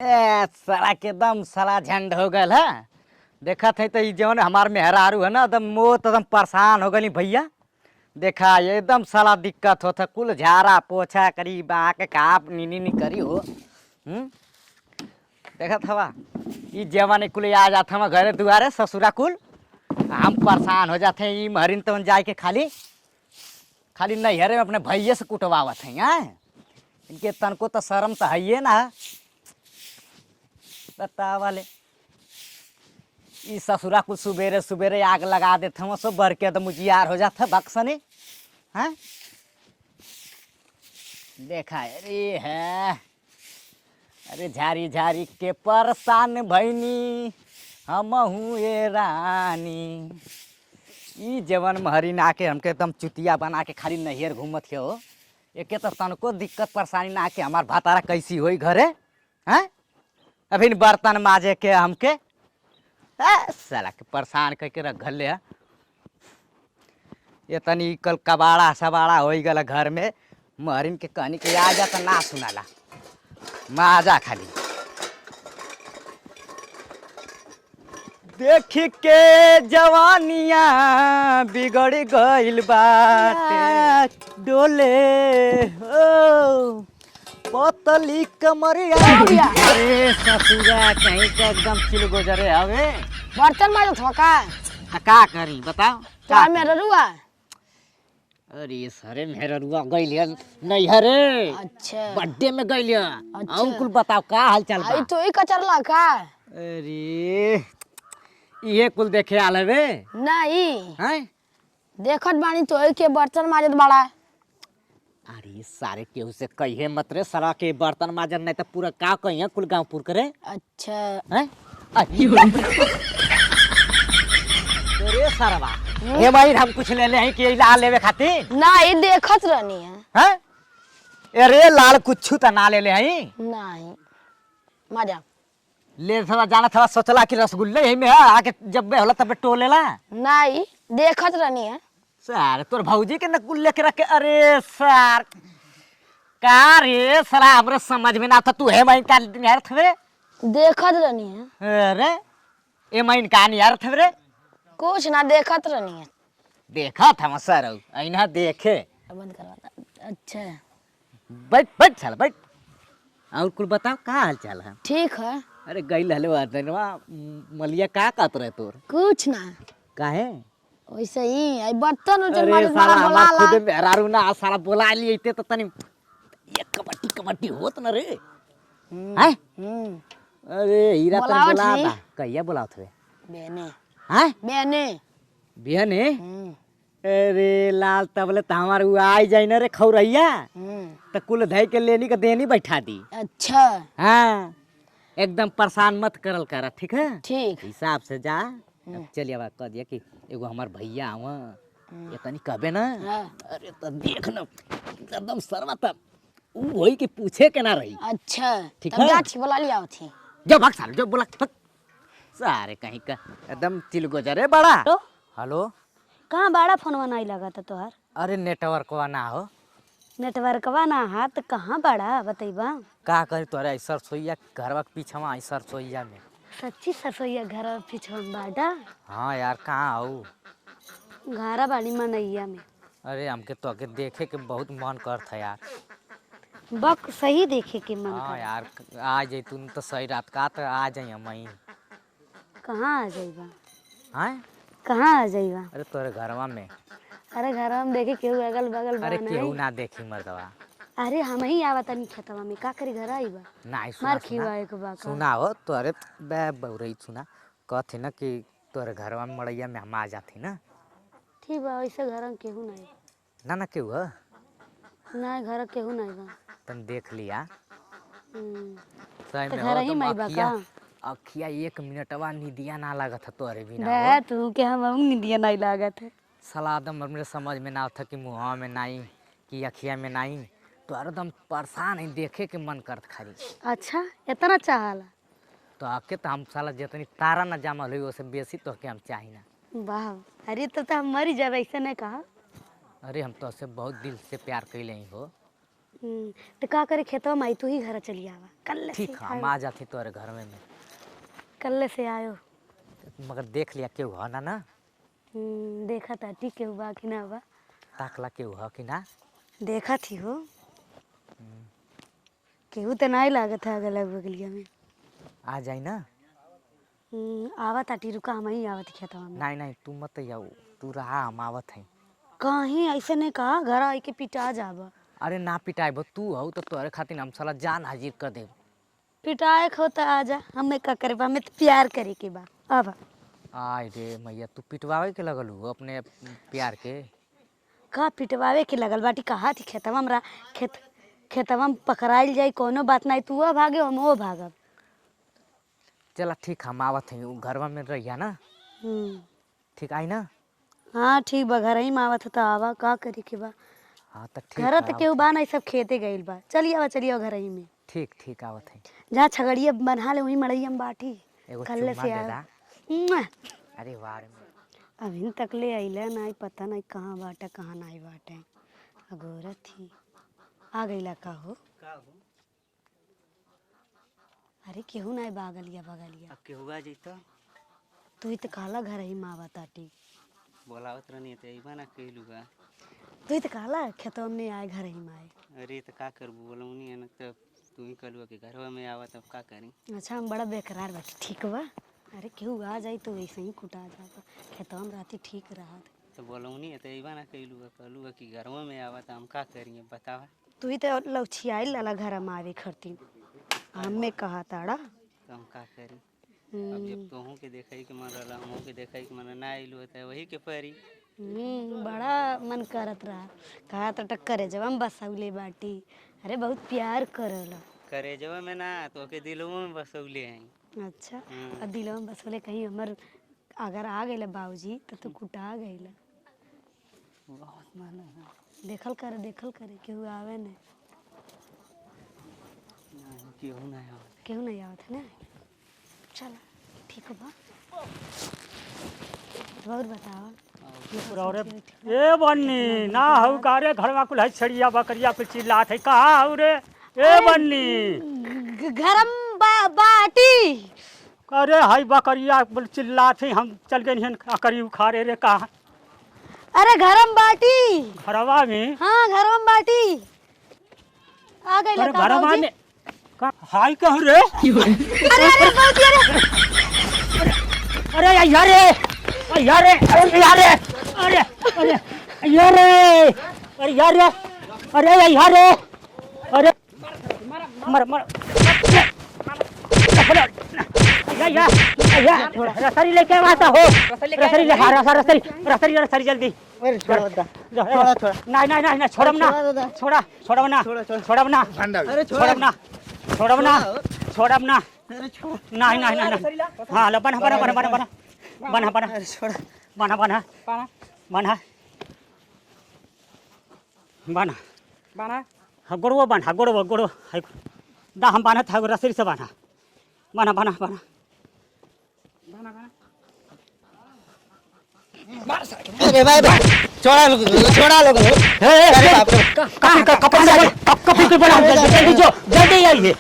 साला के दम साला झंड हो गल है। देखा थे तो जवन हमार मेहरारू है ना एकदम मोत एकदम परेशान हो गई भैया। देखा ये एकदम साला दिक्कत होता कुल झाड़ा पोछा करी बा के का नी नी करी हो। देखा था ये जवान कुल आ जाता हम घरे दुआरे ससुरा कुल हम परेशान हो जाते हैं। महरिन तो जाए के खाली खाली नैहरे में अपने भैये से कुटवावत हैं। यहाँ इनके तनको तो शर्म तो है ना। बता वाले ससुरा कुछ सुबेरे सुबेरे आग लगा देते हम सब भर के तो मुझियार हो जाता बक्सने। हैं देखा अरे है अरे झारी झारी के परेशान भैनी हम हूँ ये रानी। ई जवन महरी ना के हमके एकदम चुतिया बना के खाली नैहर घूमत हो। एक तो तनको दिक्कत परेशानी ना के हमार भातारा कैसी होई घरे। हैं अभी बर्तन माजे के हमके साला के परेशान करके रख ले है। ये तनी कल कबाड़ा सबाड़ा हो गल घर में महरिन के कहनी के आ जा तो ना सुनाला माजा खाली देख के जवानिया बिगड़ गइल बाटे डोले ओ पतली कमरिया। अरे ससुरा कहीं का एकदम चिल गुजरे हवे बर्तन माजत हो का करी बताओ क्या मेरा रुआ। अरे सरे मेहरुआ गइलिया नैहरे। अच्छा बर्थडे में गइलिया। अच्छा। और कुल बताओ का हाल चाल बा। आई तो ही कचरला का अरे ये कुल देखे आल हवे नहीं हैं। देखत बानी तो ही के बर्तन माजत बड़ा। अरे सारे केहू से कहिए मत रे साला के बर्तन माजन नहीं तो पूरा का कहिए कुल गांवपुर करे। अच्छा हैं अरे सरवा ये भाई हम कुछ ले ले हैं कि ला लेवे खातिर नहीं देखत रहनी है। हैं अरे लाल कुछ तो ना ले ले हैं नहीं मजा ले थोड़ा जाना थोड़ा सोचला कि रसगुल्ले यही में है आके जब होला तब टोलेला। नहीं देखत रहनी है। सर तोर भौजी के न कुल लेके रखे। अरे सर का रे साला हमरे समझ में ना था तू है मैं का यार थे देखत रहनी है। अरे ए मैं का नहीं यार थे रे कुछ ना देखत रहनी है। देखा था मैं सर ऐना देखे बंद करवा। अच्छा बैठ बैठ चल बैठ और कुल बताओ का हाल चाल है। ठीक है। अरे गई हले वादनवा मलिया का कात रहे तोर कुछ ना काहे वैसे ही आई बर्तन उजन अरे माजत साला बड़ा हमार बोला खुद मेहरारू ना साला बोला लिए तो तनी ये कबड्डी कबड्डी होत न रे हैं। अरे हीरा तन बुलावत बोला ही। था कहिया बुलावत थे बेने हैं बेने बिहने। अरे लाल तबले त हमार उ आई जाई न रे खौरैया त कुल धई के लेनी के देनी बैठा दी। अच्छा हाँ एकदम परेशान मत करल करा ठीक है। ठीक हिसाब से जा अब चलिए अब कह दिया कि एगो हमार भैया आवा ये तनी कहबे ना। हाँ। अरे त देख न एकदम सरवा त उ होई कि पूछे के ना रही। अच्छा ठीक तब है। जा छी बोला लिया थी। जो भाग साल जो बोला भाग। सारे कहीं का एकदम चिल गुजरे बड़ा। हेलो कहाँ बड़ा फोनवा नहीं लगा था तोहार। अरे नेटवर्क ना हो नेटवर्कवा ना हाथ कहाँ बड़ा बतैबा। का करी तोरे ऐसा सोइया घरवा के पीछवा ऐसा सोइया में। सच्ची सरसोईया घर पीछे बाटा हाँ यार कहाँ आऊ घरा बाड़ी मनैया में। अरे हमके तो के देखे के बहुत मन करता यार। बक सही देखे के मन हाँ कर। यार आ जाई तू तो सही रात का तो आ जाई हम कहाँ आ जाइबा हैं। कहाँ आ जाइबा। अरे तोरे घरवा में। अरे घर में देखे केहू अगल बगल अरे बा केहू नहीं। ना देखी मर्दवा। अरे हम ही आवा तनी खेतवा में का करी घर आइबा नहीं सुना मार सुना खिवाए के बा का। सुना हो तोरे बे बहुरई सुना कहथे ना कि तोरे घरवा में मड़ैया में हम आ जाती ना। ठीक बा वैसे घर में केहू नहीं ना ना केहू है ना घर केहू नहीं बा। तुम देख लिया सही तो में घर हो ही तुम माई बा अखिया का। अखिया एक मिनटवा निदिया ना लागत है तोरे बिना बे तू के हम निदिया नहीं लागत है। सलादम मेरे समझ में ना था कि मुँह में नहीं कि अखिया में नहीं तो एकदम परेशान है देखे के मन करत खाली। अच्छा इतना चाहला तो आके तो हम साला जितनी तारा ना जमल हुई उससे बेसी तो के हम चाही ना। वाह अरे तो हम मरी जाब ऐसे नहीं कहा। अरे हम तो से बहुत दिल से प्यार कैले ही हो तो का करे खेतवा माई तू ही घर चली आवा कल से ठीक है हम आ जाते तोरे घर में कल से आयो। मगर देख लिया केहू है ना ना देखा था ठीक के हुआ कि ना हुआ ताकला केहू है कि ना देखा थी हो केहू तो नहीं लागत है अगल बगलिया में आ जाई ना आवा ताटी रुका हम ही आवत खेतवा में नहीं नहीं तू मत जाओ तू रहा हम आवत है कहीं ऐसे नहीं कहा घर आई के पिटा जाबा अरे ना पिटाइब तू हो तो तोरे खातिर हम साला जान हाजिर कर देब पिटाए खो तो आजा हमें का करे हमें तो प्यार करे के बा अब आय रे मैया तू पिटवावे के लगल हो अपने प्यार के का पिटवावे के लगल बाटी कहा थी खेतवा हमरा खेतवा में पकड़ाइल जाई कोनो बात नहीं तू भागे हम वो भागब चला ठीक हम आवत है घरवा में रहिया ना ठीक आई ना हाँ ठीक बा घर ही में आवत है तो आवा का करे के बा हाँ तो ठीक घर तो केहू बा नहीं सब खेते गइल बा चलिए घर ही में ठीक ठीक आवत है जहाँ छगड़िया बना ले वहीं मड़ैया में बाटी एगो कल चुम्मा से दे आयो दा। अरे वार में अभी तक ले आइला नहीं पता नहीं कहाँ बाटे कहाँ नहीं बाटे अगोरत थी आ गईला का हो अरे केहू नहीं बागलिया बगलिया केहुआ जैतो तू ही तो कहला घर ही माँ बताटी बोलावत रहनी तो अइबा ना कहलूगा तू ही तो कहला खेतवा में आए घर ही में आए अरे तो का करबू बोलौनी है ना तब तू ही कहलुआ कि घरवा में आवा तब का करी अच्छा हम बड़ा बेकरार बाटी ठीक बा अरे केहू आ जाई तो वैसे ही कुटा जाता खेतवा में रहती ठीक रहा तो बोलौनी है तो अइबा ना कहलूगा कि घरवा में आवा तो हम का करिए बतावा तू ही तो लौछियाई लाला घर में आवे खरती हमें कहा ताड़ा तो हम का करी अब जब तोहू के देखई के मन रहला हमहू के देखई के मन ना आइलू तो वही के परी बड़ा मन करत रहा कहा तो टक्कर जब हम बसौले बाटी अरे बहुत प्यार करला करे जब में ना तो के दिलों में बसौले हैं अच्छा और दिलवा में बसोले कहीं हमर अगर आ गए बाबूजी तो तू कुटा गईला बहुत मन है देखल करे केहू आवे ने केहू ना आवत केहू नहीं आवत है ना चल ठीक बा और बताओ ए बन्नी ना हऊ का रे घरवा कुल है छड़िया बकरिया पे चिल्लात है कहाँ हऊ रे ए बन्नी गरम बाटी अरे हाई बकरिया बोल चिल्लात है हम चल गए हैं करी उखाड़े रे कहाँ अरे गरम बाटी घरवा में हाँ गरम बाटी आ गई अरे घरवा में हाई कहूँ रे अरे अरे बाबूजी अरे यार रे यार रे अरे यार रे अरे अरे यार रे अरे यार रे अरे यार रे अरे मर मर रसरी लेके आता हो रसरी ले हाँ रसरी जल्दी नहीं छोड़म ना नहीं हाँ लो बना हाँ गोड़ो बना गोड़ो दा हम बाना था रसरी से बना अरे भाई छोड़ा लो कहाँ कपड़ा जल्दी आइए